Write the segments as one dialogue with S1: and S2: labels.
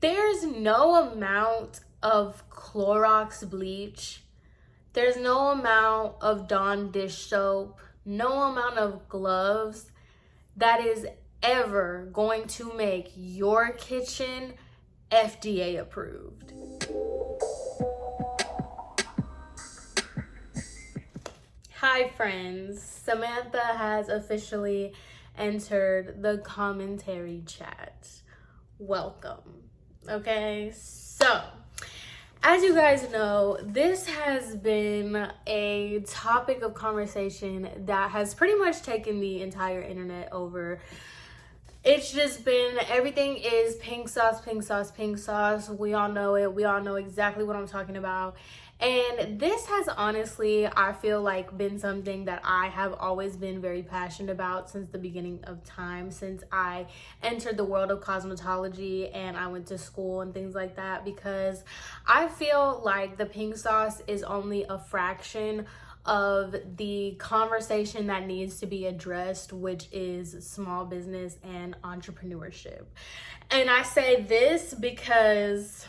S1: There's no amount of Clorox bleach, there's no amount of Dawn dish soap, no amount of gloves that is ever going to make your kitchen FDA approved. Hi friends, Samantha has officially entered the commentary chat. Welcome. Okay, so as you guys know, this has been a topic of conversation that has pretty much taken the entire internet over. It's just been, everything is pink sauce, pink sauce, pink sauce. We all know it. We all know exactly what I'm talking about. And this has honestly, I feel like, been something that I have always been very passionate about since the beginning of time, since I entered the world of cosmetology and I went to school and things like that, because I feel like the pink sauce is only a fraction of the conversation that needs to be addressed, which is small business and entrepreneurship. And I say this because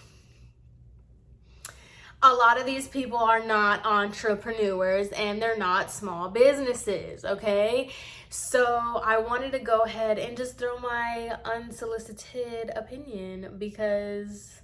S1: a lot of these people are not entrepreneurs and they're not small businesses, okay? So I wanted to go ahead and just throw my unsolicited opinion because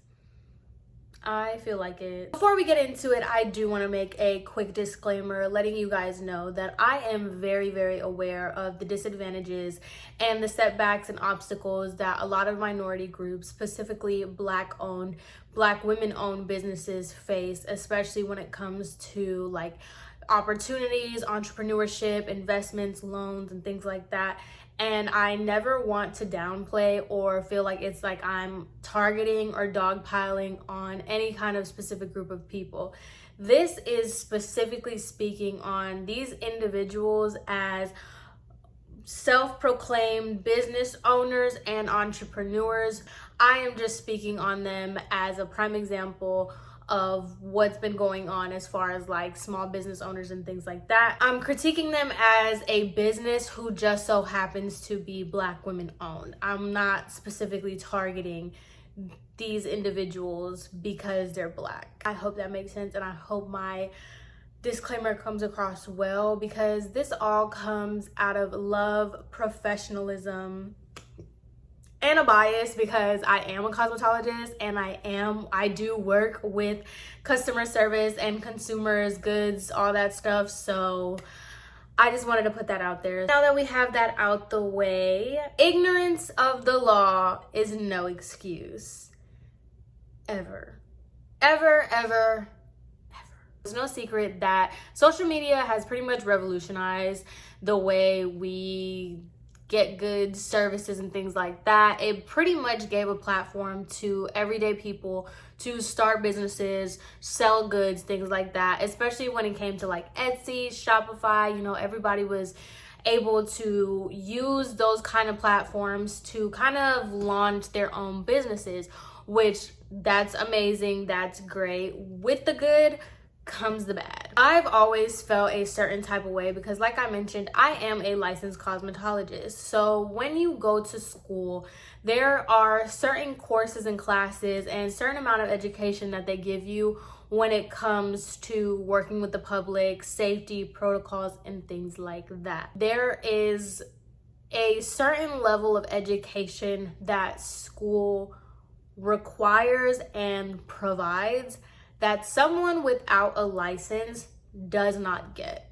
S1: I feel like it. Before we get into it, I do want to make a quick disclaimer letting you guys know that I am very, very aware of the disadvantages and the setbacks and obstacles that a lot of minority groups, specifically Black women-owned businesses face, especially when it comes to like opportunities, entrepreneurship, investments, loans, and things like that. And I never want to downplay or feel like it's like I'm targeting or dogpiling on any kind of specific group of people. This is specifically speaking on these individuals as self-proclaimed business owners and entrepreneurs. I am just speaking on them as a prime example of what's been going on as far as like small business owners and things like that. I'm critiquing them as a business who just so happens to be Black women owned. I'm not specifically targeting these individuals because they're Black. I hope that makes sense, and I hope my disclaimer comes across well, because this all comes out of love, professionalism, and a bias, because I am a cosmetologist and I do work with customer service and consumers, goods, all that stuff. So I just wanted to put that out there. Now that we have that out the way, ignorance of the law is no excuse. Ever. Ever, ever. It's no secret that social media has pretty much revolutionized the way we get goods, services, and things like that. It pretty much gave a platform to everyday people to start businesses, sell goods, things like that, especially when it came to like Etsy, Shopify. You know, everybody was able to use those kind of platforms to kind of launch their own businesses, which that's amazing, that's great. With the good comes the bad. I've always felt a certain type of way because, like I mentioned, I am a licensed cosmetologist. So when you go to school, there are certain courses and classes and certain amount of education that they give you when it comes to working with the public, safety protocols, and things like that. There is a certain level of education that school requires and provides that someone without a license does not get.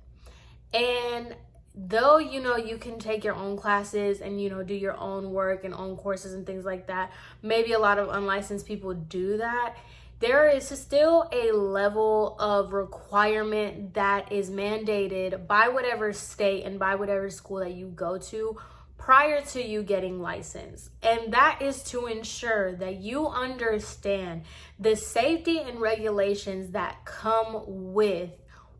S1: And though, you know, you can take your own classes and, you know, do your own work and own courses and things like that, maybe a lot of unlicensed people do that, there is still a level of requirement that is mandated by whatever state and by whatever school that you go to prior to you getting licensed. And that is to ensure that you understand the safety and regulations that come with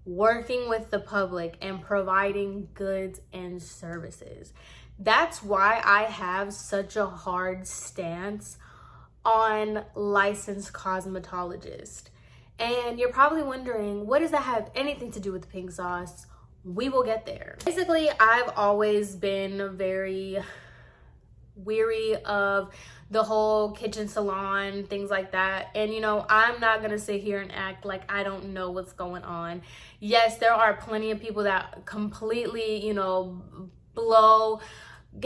S1: working with the public and providing goods and services. That's why I have such a hard stance on licensed cosmetologist. And you're probably wondering, what does that have anything to do with the pink sauce? We will get there. Basically, I've always been very weary of the whole kitchen salon, things like that. And you know, I'm not gonna sit here and act like I don't know what's going on. Yes, there are plenty of people that completely, you know, blow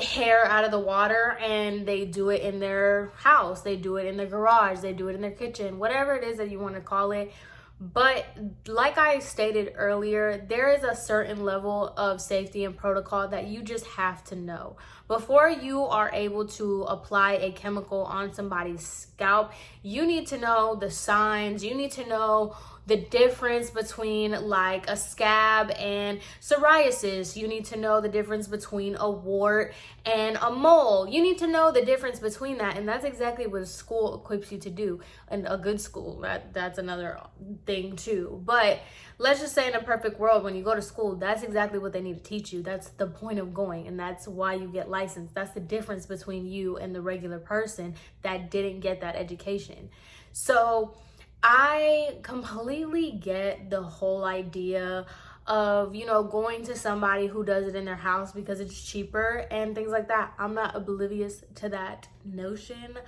S1: hair out of the water, and they do it in their house, they do it in their garage, they do it in their kitchen, whatever it is that you want to call it. But like I stated earlier, there is a certain level of safety and protocol that you just have to know. Before you are able to apply a chemical on somebody's scalp, you need to know the signs, you need to know the difference between like a scab and psoriasis. You need to know the difference between a wart and a mole. You need to know the difference between that, and that's exactly what school equips you to do. And a good school, that's another thing too. But let's just say in a perfect world, when you go to school, that's exactly what they need to teach you. That's the point of going, and that's why you get licensed. That's the difference between you and the regular person that didn't get that education. So I completely get the whole idea of, you know, going to somebody who does it in their house because it's cheaper and things like that. I'm not oblivious to that notion,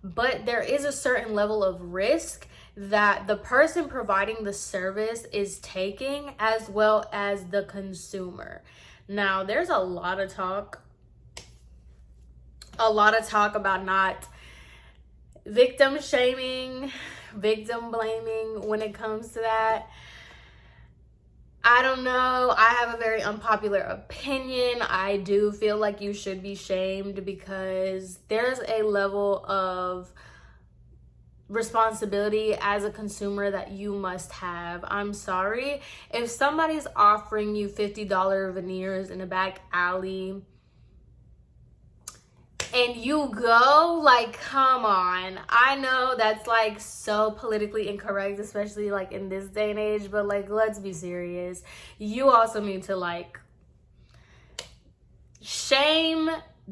S1: but there is a certain level of risk that the person providing the service is taking, as well as the consumer. Now, there's a lot of talk about not victim shaming, victim blaming when it comes to that. I don't know. I have a very unpopular opinion. I do feel like you should be shamed because there's a level of responsibility as a consumer that you must have. I'm sorry. If somebody's offering you $50 veneers in a back alley and you go, like, come on. I know that's like so politically incorrect, especially like in this day and age, but like, let's be serious. You also need to like, shame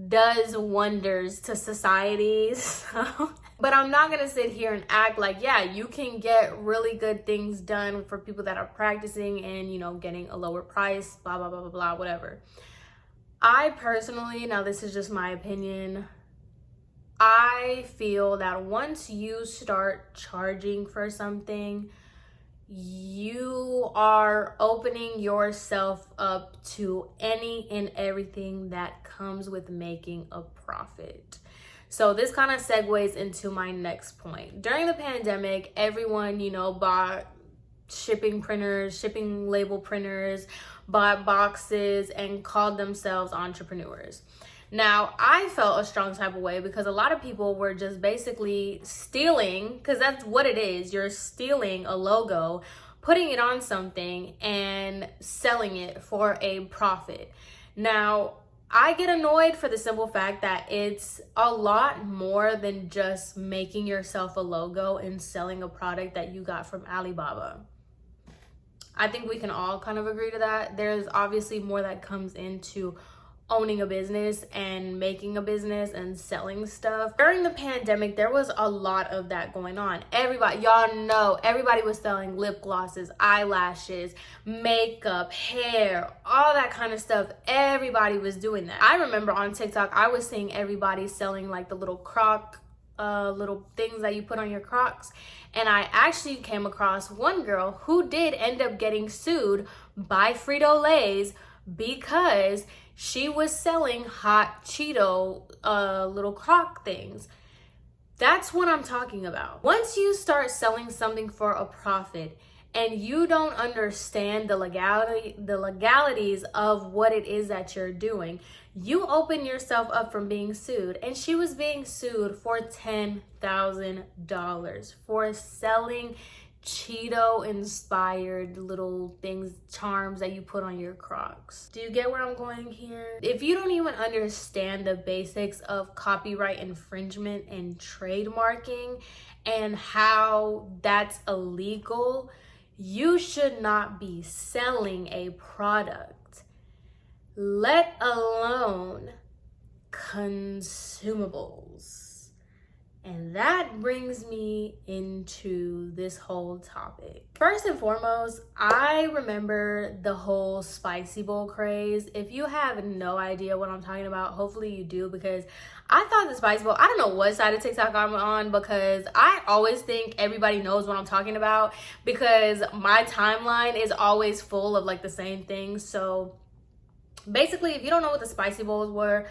S1: does wonders to society. So. But I'm not gonna sit here and act like, yeah, you can get really good things done for people that are practicing and, you know, getting a lower price, blah, blah, blah, blah, blah, whatever. I personally, now this is just my opinion, I feel that once you start charging for something, you are opening yourself up to any and everything that comes with making a profit. So this kind of segues into my next point. During the pandemic, everyone, you know, bought shipping printers, shipping label printers, bought boxes, and called themselves entrepreneurs. Now, I felt a strong type of way because a lot of people were just basically stealing, because that's what it is. You're stealing a logo, putting it on something, and selling it for a profit. Now, I get annoyed for the simple fact that it's a lot more than just making yourself a logo and selling a product that you got from Alibaba. I think we can all kind of agree to that. There's obviously more that comes into owning a business and making a business and selling stuff. During the pandemic, there was a lot of that going on. Everybody, y'all know, everybody was selling lip glosses, eyelashes, makeup, hair, all that kind of stuff. Everybody was doing that. I remember on TikTok, I was seeing everybody selling like the little little things that you put on your Crocs. And I actually came across one girl who did end up getting sued by Frito-Lay's because she was selling hot Cheeto little Croc things. That's what I'm talking about. Once you start selling something for a profit and you don't understand the legalities of what it is that you're doing, you open yourself up from being sued. And she was being sued for $10,000 for selling Cheeto inspired little things, charms that you put on your Crocs. Do you get where I'm going here? If you don't even understand the basics of copyright infringement and trademarking and how that's illegal, you should not be selling a product, let alone consumables. And that brings me into this whole topic. First and foremost, I remember the whole spicy bowl craze. If you have no idea what I'm talking about, hopefully you do, because I thought the spicy bowl, I don't know what side of TikTok I'm on, because I always think everybody knows what I'm talking about, because my timeline is always full of like the same things. So basically, if you don't know what the spicy bowls were,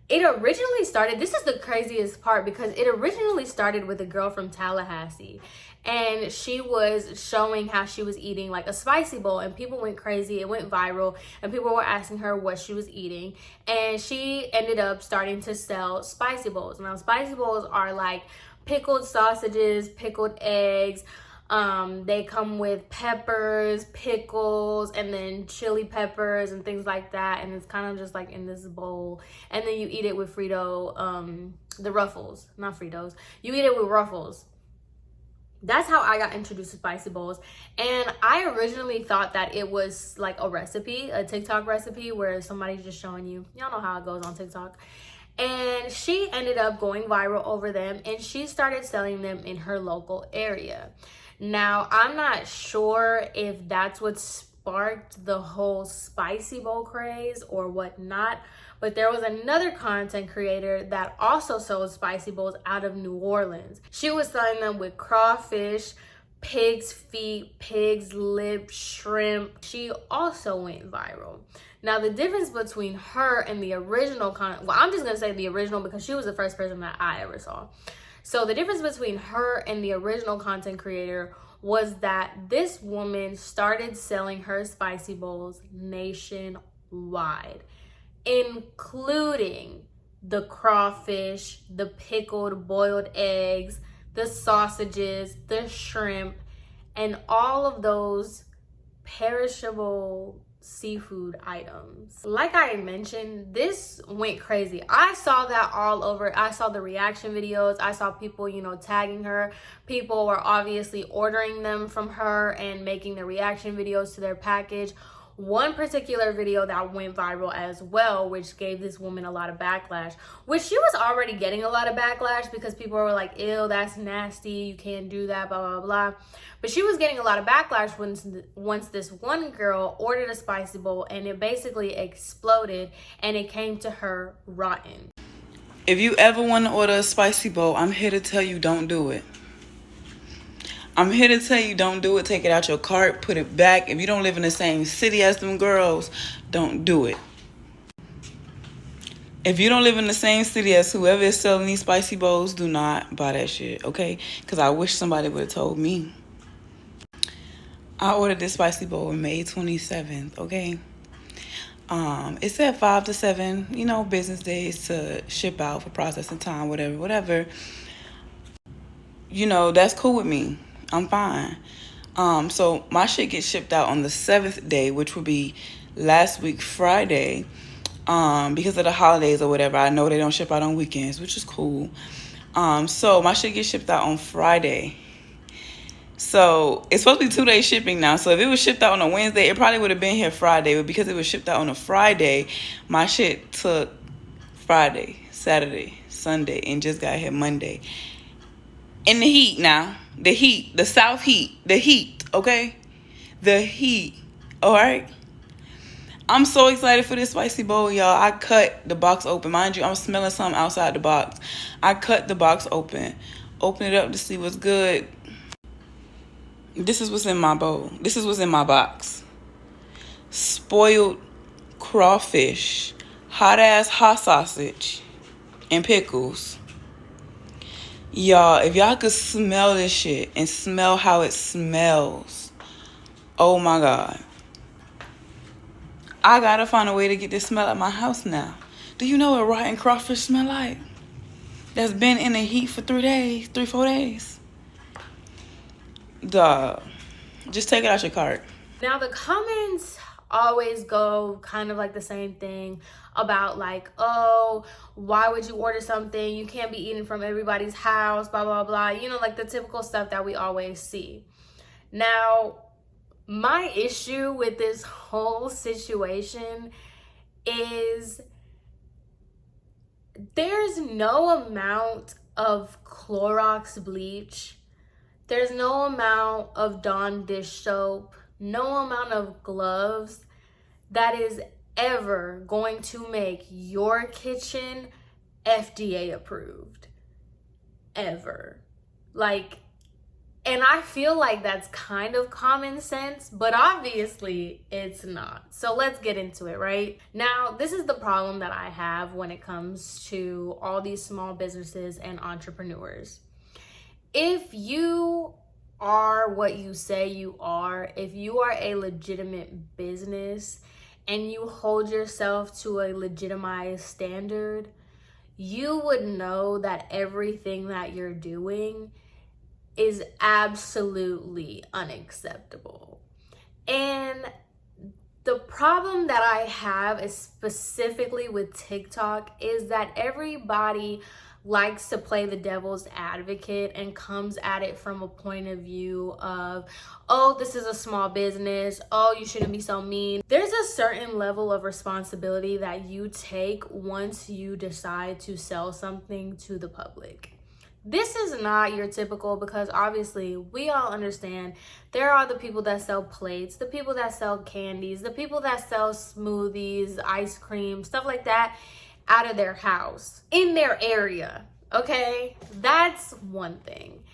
S1: it originally started, this is the craziest part, because it originally started with a girl from Tallahassee, and she was showing how she was eating like a spicy bowl, and people went crazy. It went viral, and people were asking her what she was eating, and she ended up starting to sell spicy bowls. Now, spicy bowls are like pickled sausages, pickled eggs. They come with peppers, pickles, and then chili peppers and things like that. And it's kind of just like in this bowl. And then you eat it with the Ruffles, not Fritos. You eat it with Ruffles. That's how I got introduced to spicy bowls. And I originally thought that it was like a recipe, a TikTok recipe, where somebody's just showing you. Y'all know how it goes on TikTok. And she ended up going viral over them, and she started selling them in her local area. Now, I'm not sure if that's what sparked the whole spicy bowl craze or whatnot, but there was another content creator that also sold spicy bowls out of New Orleans. She was selling them with crawfish, pig's feet, pig's lips, shrimp. She also went viral. Now, the difference between her and the original content, well, I'm just going to say the original because she was the first person that I ever saw. So the difference between her and the original content creator was that this woman started selling her spicy bowls nationwide, including the crawfish, the pickled boiled eggs, the sausages, the shrimp, and all of those perishable seafood items. Like I mentioned, this went crazy. I saw that all over. I saw the reaction videos. I saw people, tagging her. People were obviously ordering them from her and making the reaction videos to their package. One particular video that went viral as well, which gave this woman a lot of backlash, which she was already getting a lot of backlash because people were like, ew, that's nasty, you can't do that, blah, blah, blah. But she was getting a lot of backlash once this one girl ordered a spicy bowl, and it basically exploded, and it came to her rotten.
S2: If you ever want to order a spicy bowl, I'm here to tell you don't do it. I'm here to tell you don't do it. Take it out your cart, put it back. If you don't live in the same city as them girls, don't do it. If you don't live in the same city as whoever is selling these spicy bowls, do not buy that shit, okay? Because I wish somebody would have told me. I ordered this spicy bowl on May 27th, okay? It said 5 to 7, business days to ship out for processing time, whatever. That's cool with me. I'm fine. So my shit gets shipped out on the 7th day, which would be last week Friday, because of the holidays or whatever. I know they don't ship out on weekends, which is cool. So my shit gets shipped out on Friday. So it's supposed to be 2-day shipping now. So if it was shipped out on a Wednesday, it probably would have been here Friday. But because it was shipped out on a Friday, my shit took Friday, Saturday, Sunday, and just got here Monday. In the heat now. The heat. The South heat. The heat. Okay? The heat. Alright? I'm so excited for this spicy bowl, y'all. I cut the box open. Mind you, I'm smelling something outside the box. I cut the box open. Open it up to see what's good. This is what's in my bowl. This is what's in my box. Spoiled crawfish. Hot-ass hot sausage. And pickles. Y'all, if y'all could smell this shit and smell how it smells, oh my God. I gotta find a way to get this smell at my house now. Do you know what rotten crawfish smell like? That's been in the heat for 4 days. Dog, just take it out your cart.
S1: Now, the comments always go kind of like the same thing about like, oh, why would you order something? You can't be eating from everybody's house, blah, blah, blah. Like the typical stuff that we always see. Now, my issue with this whole situation is there's no amount of Clorox bleach, there's no amount of Dawn dish soap, no amount of gloves that is ever going to make your kitchen FDA approved. Ever. Like, and I feel like that's kind of common sense, but obviously it's not. So let's get into it, right? Now, this is the problem that I have when it comes to all these small businesses and entrepreneurs. If you are what you say you are, if you are a legitimate business and you hold yourself to a legitimized standard, you would know that everything that you're doing is absolutely unacceptable. And the problem that I have is specifically with TikTok is that everybody likes to play the devil's advocate and comes at it from a point of view of, oh, this is a small business, oh, you shouldn't be so mean. There's a certain level of responsibility that you take once you decide to sell something to the public. This is not your typical, because obviously we all understand there are the people that sell plates, the people that sell candies, the people that sell smoothies, ice cream, stuff like that out of their house, in their area, okay? That's one thing.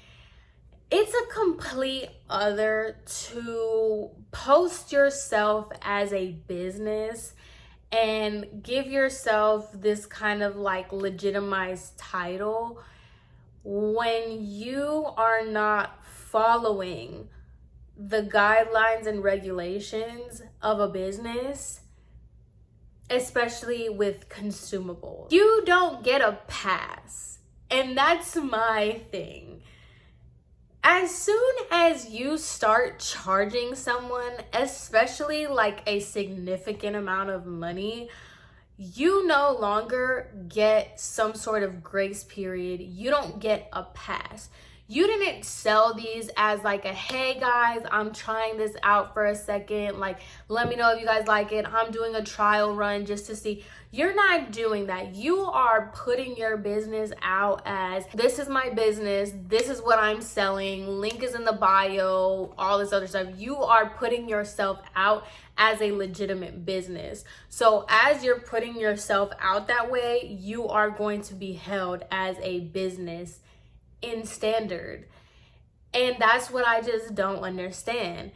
S1: It's a complete other to post yourself as a business and give yourself this kind of like legitimized title when you are not following the guidelines and regulations of a business, especially with consumables. You don't get a pass. And that's my thing. As soon as you start charging someone, especially like a significant amount of money, you no longer get some sort of grace period. You don't get a pass. You didn't sell these as like a, hey guys, I'm trying this out for a second. Like, let me know if you guys like it. I'm doing a trial run just to see. You're not doing that. You are putting your business out as, this is my business. This is what I'm selling. Link is in the bio, all this other stuff. You are putting yourself out as a legitimate business. So as you're putting yourself out that way, you are going to be held as a business in standard. And that's what I just don't understand.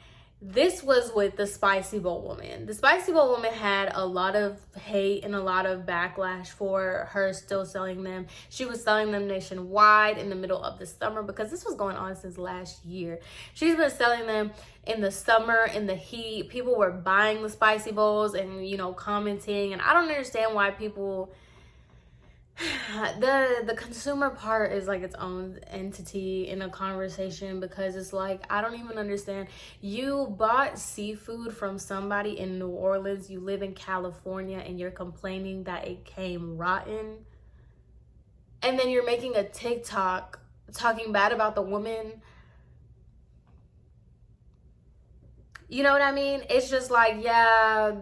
S1: This was with the Spicy Bowl woman. The Spicy Bowl woman had a lot of hate and a lot of backlash for her still selling them. She was selling them nationwide in the middle of the summer, because this was going on since last year. She's been selling them in the summer, in the heat. People were buying the Spicy Bowls and, you know, commenting. And I don't understand why people... the consumer part is like its own entity in a conversation, because it's like, I don't even understand. You bought seafood from somebody in New Orleans, you live in California, and you're complaining that it came rotten, and then you're making a TikTok talking bad about the woman. You know what I mean? It's just like, yeah,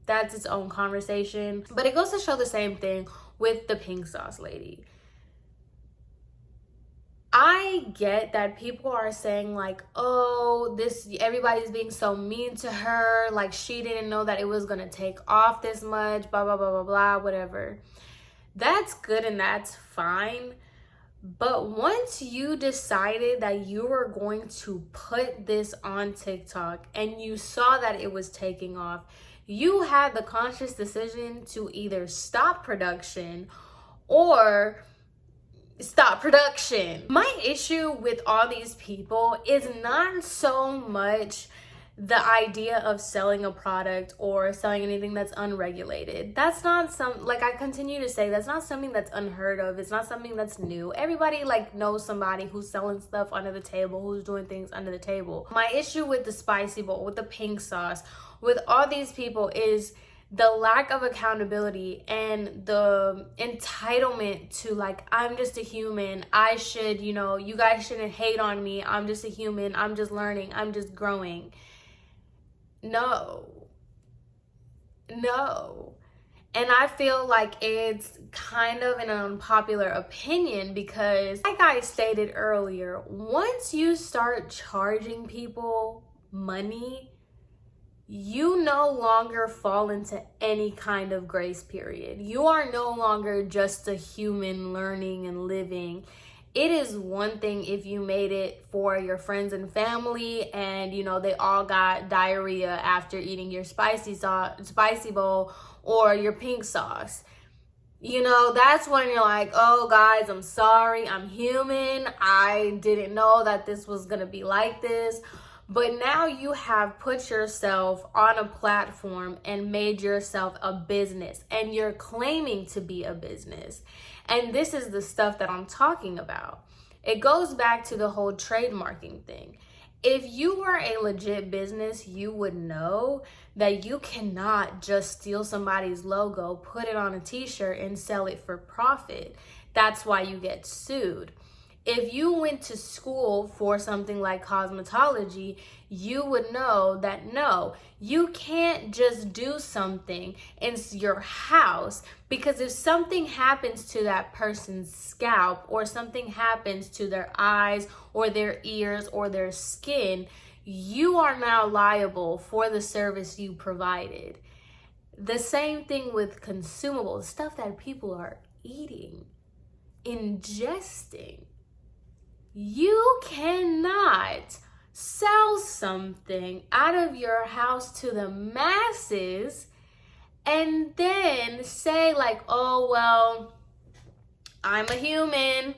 S1: that's its own conversation. But it goes to show the same thing with the pink sauce lady. I get that people are saying like, oh, everybody's being so mean to her, like she didn't know that it was gonna take off this much, blah blah blah blah blah, whatever. That's good and that's fine, but once you decided that you were going to put this on TikTok and you saw that it was taking off, you had the conscious decision to either stop production or stop production. My issue with all these people is not so much the idea of selling a product or selling anything that's unregulated. That's not like I continue to say, that's not something that's unheard of. It's not something that's new. Everybody like knows somebody who's selling stuff under the table, who's doing things under the table. My issue with the Spicy Bowl, with the pink sauce, with all these people is the lack of accountability and the entitlement to like, I'm just a human. I should, you know, you guys shouldn't hate on me. I'm just a human. I'm just learning. I'm just growing. No. And I feel like it's kind of an unpopular opinion because, like I stated earlier, once you start charging people money, you no longer fall into any kind of grace period. You are no longer just a human learning and living. It is one thing if you made it for your friends and family and, you know, they all got diarrhea after eating your spicy bowl or your pink sauce. You know, that's when you're like, oh guys, I'm sorry, I'm human. I didn't know that this was gonna be like this. But now you have put yourself on a platform and made yourself a business, and you're claiming to be a business. And this is the stuff that I'm talking about. It goes back to the whole trademarking thing. If you were a legit business, you would know that you cannot just steal somebody's logo, put it on a t-shirt, and sell it for profit. That's why you get sued. If you went to school for something like cosmetology, you would know that no, you can't just do something in your house, because if something happens to that person's scalp or something happens to their eyes or their ears or their skin, you are now liable for the service you provided. The same thing with consumables, stuff that people are eating, ingesting. You cannot sell something out of your house to the masses and then say like, oh, well, I'm a human.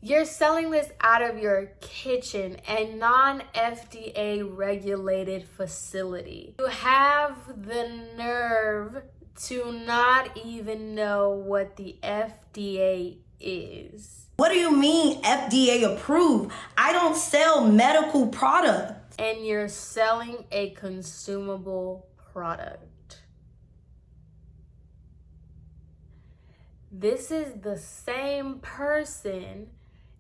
S1: You're selling this out of your kitchen, a non-FDA regulated facility. You have the nerve to not even know what the FDA is.
S3: What do you mean FDA approved? I don't sell medical products.
S1: And you're selling a consumable product. This is the same person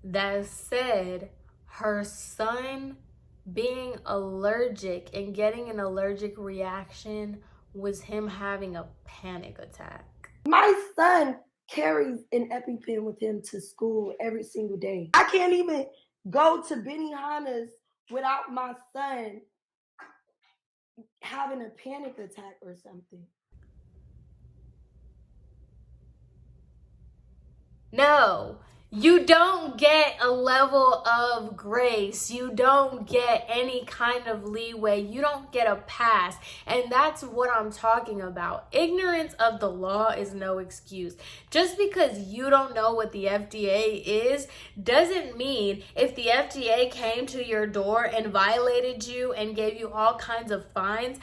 S1: that said her son being allergic and getting an allergic reaction was him having a panic attack.
S3: My son carries an EpiPen with him to school every single day. I can't even go to Benihana's without my son having a panic attack or something.
S1: No, you don't get a level of grace. You don't get any kind of leeway. You don't get a pass. And that's what I'm talking about. Ignorance of the law is no excuse. Just because you don't know what the FDA is doesn't mean if the FDA came to your door and violated you and gave you all kinds of fines,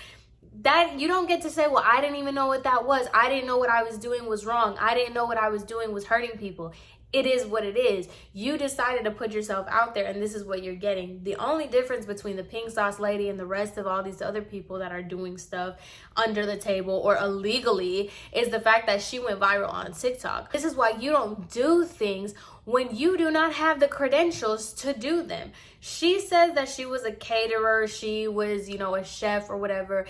S1: that you don't get to say, well, I didn't even know what that was. I didn't know what I was doing was wrong. I didn't know what I was doing was hurting people. It is what it is. You decided to put yourself out there, and this is what you're getting. The only difference between the pink sauce lady and the rest of all these other people that are doing stuff under the table or illegally is the fact that she went viral on TikTok. This is why you don't do things when you do not have the credentials to do them. She says that she was a caterer, she was, a chef or whatever.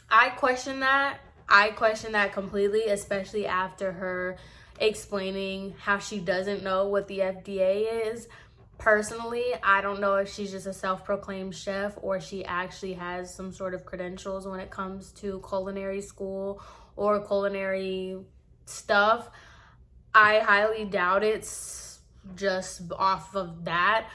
S1: I question that. I question that completely, especially after her explaining how she doesn't know what the FDA is. Personally, I don't know if she's just a self-proclaimed chef or she actually has some sort of credentials when it comes to culinary school or culinary stuff. I highly doubt it's just off of that.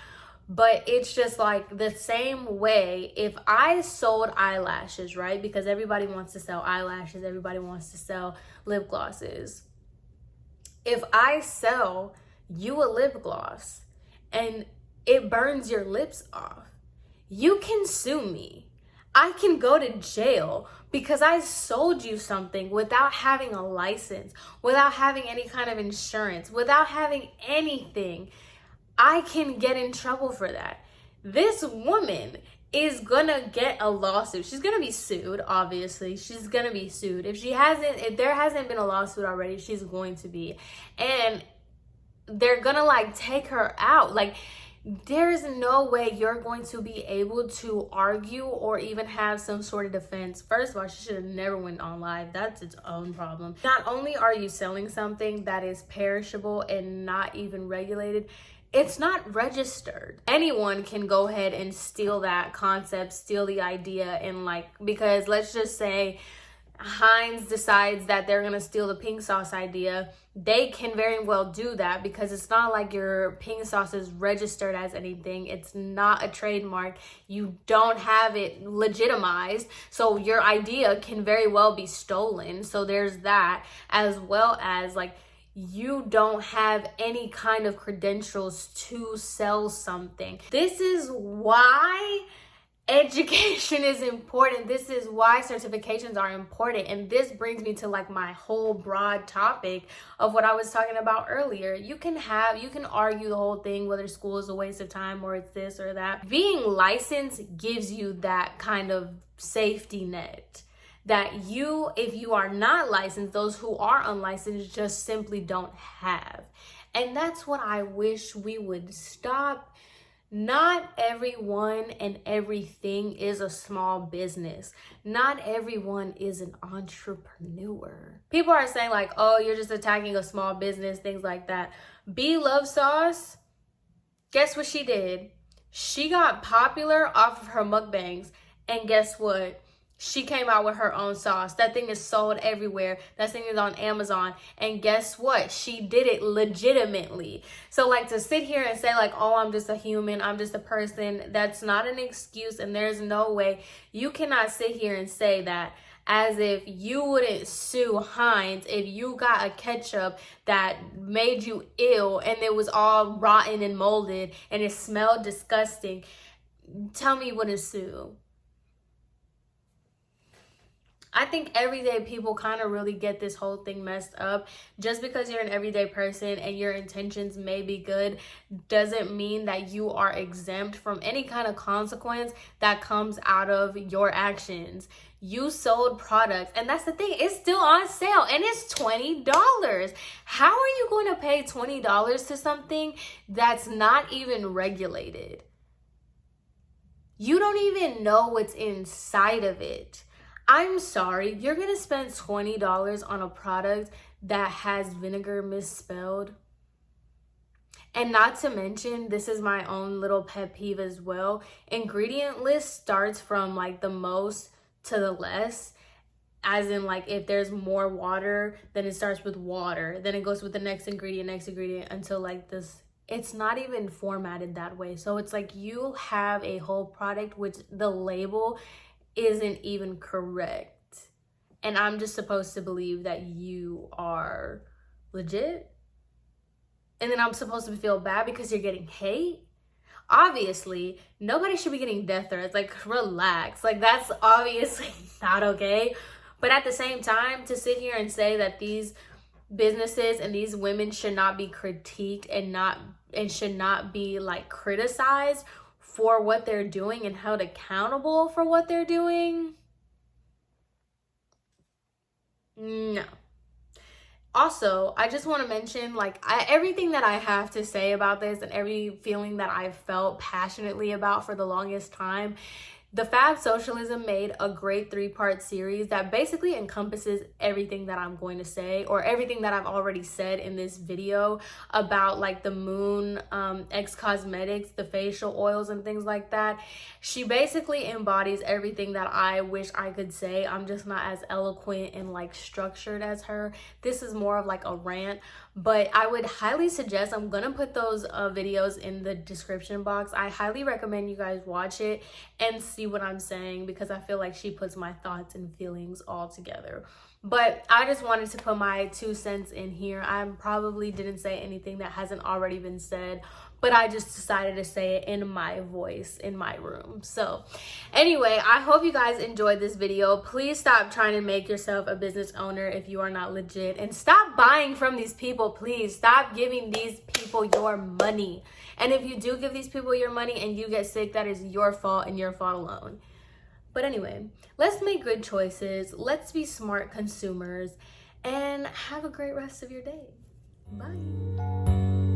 S1: But it's just like the same way if I sold eyelashes, right? Because everybody wants to sell eyelashes. Everybody wants to sell lip glosses. If I sell you a lip gloss and it burns your lips off, you can sue me. I can go to jail because I sold you something without having a license, without having any kind of insurance, without having anything. I can get in trouble for that. This woman is gonna get a lawsuit. She's gonna be sued, obviously. She's gonna be sued. If there hasn't been a lawsuit already, she's going to be. And they're gonna take her out. there's no way you're going to be able to argue or even have some sort of defense. First of all, she should have never went on live. That's its own problem. Not only are you selling something that is perishable and not even regulated, it's not registered. Anyone can go ahead and steal that concept, steal the idea, and like, because let's just say Heinz decides that they're gonna steal the pink sauce idea, they can very well do that because it's not like your pink sauce is registered as anything. It's not a trademark. You don't have it legitimized. So your idea can very well be stolen. So there's that, as well as like, you don't have any kind of credentials to sell something. This is why education is important. This is why certifications are important. And this brings me to like my whole broad topic of what I was talking about earlier. You can argue the whole thing, whether school is a waste of time or it's this or that. Being licensed gives you that kind of safety net that if you are not licensed, those who are unlicensed just simply don't have. And that's what I wish we would stop. Not everyone and everything is a small business. Not everyone is an entrepreneur. People are saying like, oh, you're just attacking a small business, things like that. B Love Sauce, guess what she did? She got popular off of her mukbangs. And guess what? She came out with her own sauce. That thing is sold everywhere. That thing is on Amazon. And guess what? She did it legitimately. So like, to sit here and say like, oh, I'm just a human, I'm just a person, that's not an excuse. And there's no way you cannot sit here and say that as if you wouldn't sue Heinz if you got a ketchup that made you ill and it was all rotten and molded and it smelled disgusting. Tell me you wouldn't sue. I think everyday people kind of really get this whole thing messed up. Just because you're an everyday person and your intentions may be good doesn't mean that you are exempt from any kind of consequence that comes out of your actions. You sold products, and that's the thing, it's still on sale and it's $20. How are you going to pay $20 to something that's not even regulated? You don't even know what's inside of it. I'm sorry, you're gonna spend $20 on a product that has vinegar misspelled. And not to mention, this is my own little pet peeve as well. Ingredient list starts from like the most to the less. As in like, if there's more water, then it starts with water. Then it goes with the next ingredient until like this. It's not even formatted that way. So it's like you have a whole product which the label isn't even correct, and I'm just supposed to believe that you are legit, and then I'm supposed to feel bad because you're getting hate. Obviously nobody should be getting death threats. Like, relax. Like, that's obviously not okay. But at the same time, to sit here and say that these businesses and these women should not be critiqued and should not be like criticized for what they're doing and held accountable for what they're doing, no. Also, I just want to mention like everything that I have to say about this and every feeling that I've felt passionately about for the longest time. The Fab Socialism made a great 3-part series that basically encompasses everything that I'm going to say, or everything that I've already said in this video about like the moon, X Cosmetics, the facial oils and things like that. She basically embodies everything that I wish I could say. I'm just not as eloquent and like structured as her. This is more of like a rant, but I would highly suggest, I'm gonna put those videos in the description box. I highly recommend you guys watch it and see what I'm saying, because I feel like she puts my thoughts and feelings all together. But I just wanted to put my 2 cents in here. I probably didn't say anything that hasn't already been said, but I just decided to say it in my voice in my room. So anyway, I hope you guys enjoyed this video. Please stop trying to make yourself a business owner if you are not legit, and stop buying from these people. Please stop giving these people your money. And if you do give these people your money and you get sick, that is your fault and your fault alone. But anyway, let's make good choices. Let's be smart consumers and have a great rest of your day. Bye.